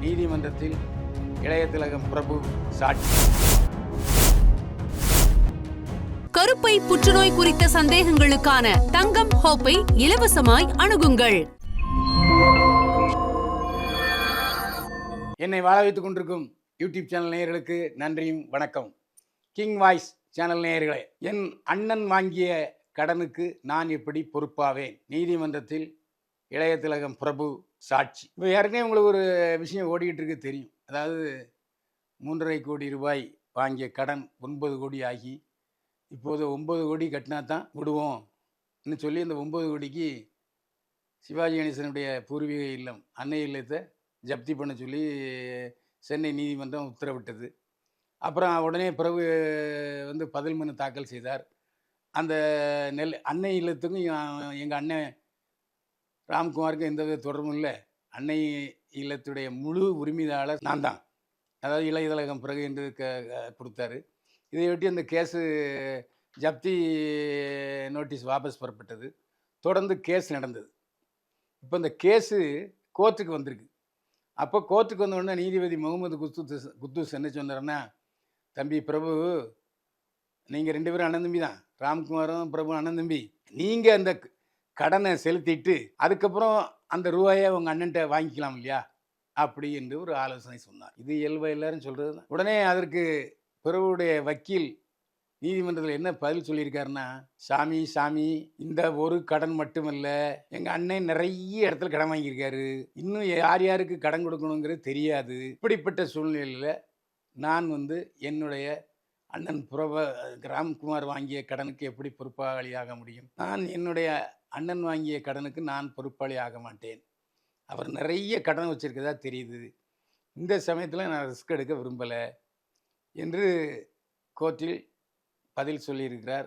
நீதிமன்றத்தில் இளைய திலகம் பிரபு சாட்சி. கருப்பை புற்றுநோய் குறித்த சந்தேகங்களுக்கான தங்கம் ஹோப்பை இலவசமாய் அணுகுங்கள். என்னை வாழ வைத்துக் கொண்டிருக்கும் யூடியூப் சேனல் நேயர்களுக்கு நன்றியும் வணக்கம். கிங் வாய்ஸ் சேனல் நேயர்களே, என் அண்ணன் வாங்கிய கடனுக்கு நான் எப்படி பொறுப்பாவேன்? நீதிமன்றத்தில் இளைய திலகம் பிரபு சாட்சி. இப்போ ஏற்கனவே உங்களுக்கு ஒரு விஷயம் ஓடிக்கிட்டு இருக்கு தெரியும். அதாவது 3.5 கோடி ரூபாய் வாங்கிய கடன் 9 கோடி ஆகி இப்போது 9 கோடி கட்டினா தான் விடுவோம்னு சொல்லி அந்த 9 கோடிக்கு சிவாஜி கணேசனுடைய பூர்வீக இல்லம் அன்னை இல்லத்தை ஜப்தி பண்ண சொல்லி சென்னை நீதிமன்றம் உத்தரவிட்டது. அப்புறம் உடனே பிரபு பதில் மனு தாக்கல் செய்தார். அந்த அன்னை இல்லத்துக்கும் எங்கள் அண்ணன் ராம்குமாருக்கு எந்தவித தொடர்பும் இல்லை. அன்னை இல்லத்துடைய முழு உரிமையாளர் நான் தான். அதாவது இளைய திலகம் பிறகு என்று கொடுத்தாரு. இதையொட்டி அந்த கேஸு ஜப்தி நோட்டீஸ் வாபஸ் பெறப்பட்டது. தொடர்ந்து கேஸ் நடந்தது. இப்போ இந்த கேஸு கோர்ட்டுக்கு வந்திருக்கு. அப்போ கோர்ட்டுக்கு வந்த உடனே நீதிபதி முகமது குத்தூஸ் என்ன சொன்னார்னா, தம்பி பிரபு, நீங்கள் 2 பேரும் அண்ணன் தம்பி தான், ராம்குமாரும் பிரபு அண்ணன் தம்பி. நீங்கள் அந்த கடனை செலுத்திட்டு அதுக்கப்புறம் அந்த ரூபாயை உங்கள் அண்ணன்ட்ட வாங்கிக்கலாம் இல்லையா அப்படி என்று ஒரு ஆலோசனை சொன்னார். இது இயல்பா எல்லாரும் சொல்கிறது தான். உடனே அதற்கு பிரபுடைய வக்கீல் நீதிமன்றத்தில் என்ன பதில் சொல்லியிருக்காருன்னா, சாமி இந்த ஒரு கடன் மட்டுமல்ல, எங்கள் அண்ணன் நிறைய இடத்துல கடன் வாங்கியிருக்காரு, இன்னும் யார் யாருக்கு கடன் கொடுக்கணுங்கிறது தெரியாது. இப்படிப்பட்ட சூழ்நிலையில் நான் என்னுடைய அண்ணன் ராம்குமார் வாங்கிய கடனுக்கு எப்படி பொறுப்பாளியாக முடியும்? நான் என்னுடைய அண்ணன் வாங்கிய கடனுக்கு நான் பொறுப்பாளி ஆக மாட்டேன். அவர் நிறைய கடன் வச்சிருக்கதா தெரியுது. இந்த சமயத்தில் நான் ரிஸ்க் எடுக்க விரும்பலை என்று கோர்ட்டில் பதில் சொல்லியிருக்கிறார்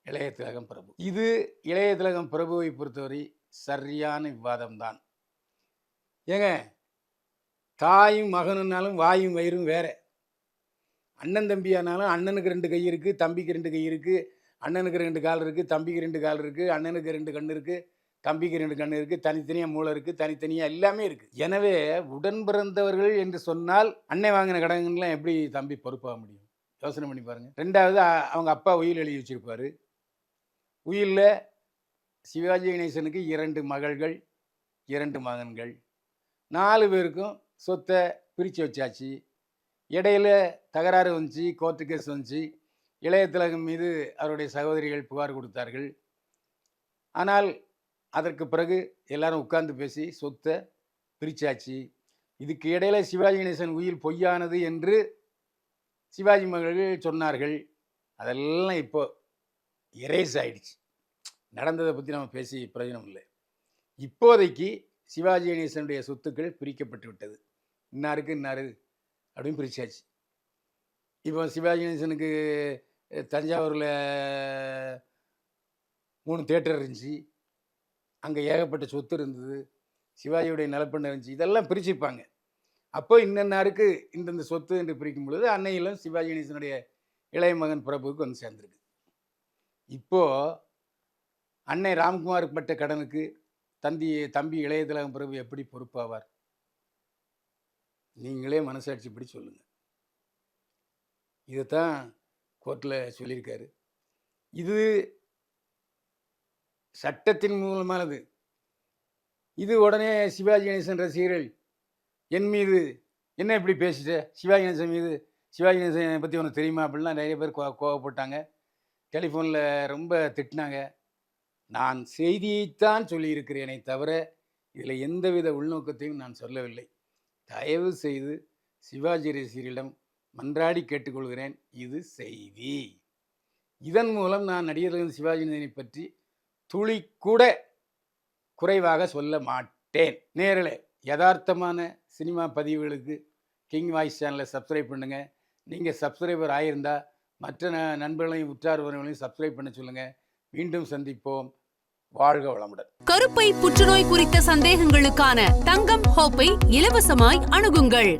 இளைய திலகம் பிரபு. இது இளைய திலகம் பிரபுவை பொறுத்தவரை சரியான விவாதம்தான். ஏங்க, தாயும் மகனுனாலும் வாயும் வயிறும் வேற. அண்ணன் தம்பியானாலும் அண்ணனுக்கு 2 கை இருக்குது, தம்பிக்கு 2 கை இருக்குது, அண்ணனுக்கு 2 கால் இருக்குது, தம்பிக்கு 2 கால் இருக்குது, அண்ணனுக்கு 2 கண் இருக்குது, தம்பிக்கு 2 கண் இருக்குது, தனித்தனியாக மூளை இருக்குது, தனித்தனியாக எல்லாமே இருக்குது. எனவே உடன் பிறந்தவர்கள் என்று சொன்னால் அன்னை வாங்கின கடன்லாம் எப்படி தம்பி பொறுப்பாக முடியும்? யோசனை பண்ணி பாருங்கள். 2வது, அவங்க அப்பா உயில் எழுதி வச்சிருப்பார். உயிலில் சிவாஜி கணேசனுக்கு 2 மகள்கள் 2 மகன்கள், 4 பேருக்கும் சொத்தை பிரித்து வச்சாச்சு. இடையில தகராறு வந்துச்சு, கோர்ட்டு கேஸ் வந்துச்சு. இளைய திலகம் மீது அவருடைய சகோதரிகள் புகார் கொடுத்தார்கள். ஆனால் அதற்கு பிறகு எல்லாரும் உட்கார்ந்து பேசி சொத்தை பிரிச்சாச்சு. இதுக்கு இடையில சிவாஜி கணேசன் உயில் பொய்யானது என்று சிவாஜி மகள்கள் சொன்னார்கள். அதெல்லாம் இப்போ எரேஸ் ஆயிடுச்சு. நடந்ததை பற்றி நம்ம பேசி பிரயோஜனம் இல்லை. இப்போதைக்கு சிவாஜி கணேசனுடைய சொத்துக்கள் பிரிக்கப்பட்டு விட்டது. இன்னாருக்கு இன்னாரு அப்படின்னு பிரிச்சாச்சு. இப்போ சிவாஜி கணேசனுக்கு தஞ்சாவூரில் 3 தியேட்டர் இருந்துச்சு. அங்கே ஏகப்பட்ட சொத்து இருந்தது. சிவாஜியுடைய நிலப்பண்ணை இருந்துச்சு. இதெல்லாம் பிரிச்சுப்பாங்க. அப்போ இன்னன்னாருக்கு இந்தந்த சொத்து என்று பிரிக்கும் பொழுது அன்னையிலும் சிவாஜி கணேசனுடைய இளைய மகன் பிரபுவுக்கு சேர்ந்துருக்கு. இப்போது அன்னை ராம்குமார் பட்ட கடனுக்கு தம்பி இளைய திலகம் பிரபு எப்படி பொறுப்பாவார்? நீங்களே மனசாட்சிப்படி சொல்லுங்கள். இதைத்தான் கோர்ட்டில் சொல்லியிருக்காரு. இது சட்டத்தின் மூலமானது. இது உடனே சிவாஜி கணேசன் ரசிகர்கள் என் மீது என்ன இப்படி பேசிட்ட, சிவாஜி கணேசன் மீது, சிவாஜி கணேசனை பற்றி உனக்கு தெரியுமா அப்படின்லாம் நிறைய பேர் கோவப்பட்டாங்க. டெலிஃபோனில் ரொம்ப திட்டினாங்க. நான் செய்தியைத்தான் சொல்லியிருக்கிறேனே தவிர இதில் எந்தவித உள்நோக்கத்தையும் நான் சொல்லவில்லை. தயவு செய்து சிவாஜி ரசிகர்களிடம் மன்றாடி கேட்டுக்கொள்கிறேன், இது செய்தி. இதன் மூலம் நான் நடிகர்கள் சிவாஜி கணேசனை பற்றி துளி கூட குறைவாக சொல்ல மாட்டேன். நேரில் யதார்த்தமான சினிமா பதிவுகளுக்கு கிங் வாய்ஸ் சேனலை சப்ஸ்கிரைப் பண்ணுங்கள். நீங்கள் சப்ஸ்கிரைபர் ஆகியிருந்தால் மற்ற நண்பர்களையும் உற்றார் உறவினர்களையும் சப்ஸ்கிரைப் பண்ண சொல்லுங்கள். மீண்டும் சந்திப்போம். வாழ்க வளமுடன். கருப்பை புற்றுநோய் குறித்த சந்தேகங்களுக்கான தங்கம் ஹோப்பை இலவசமாய் அணுகுங்கள்.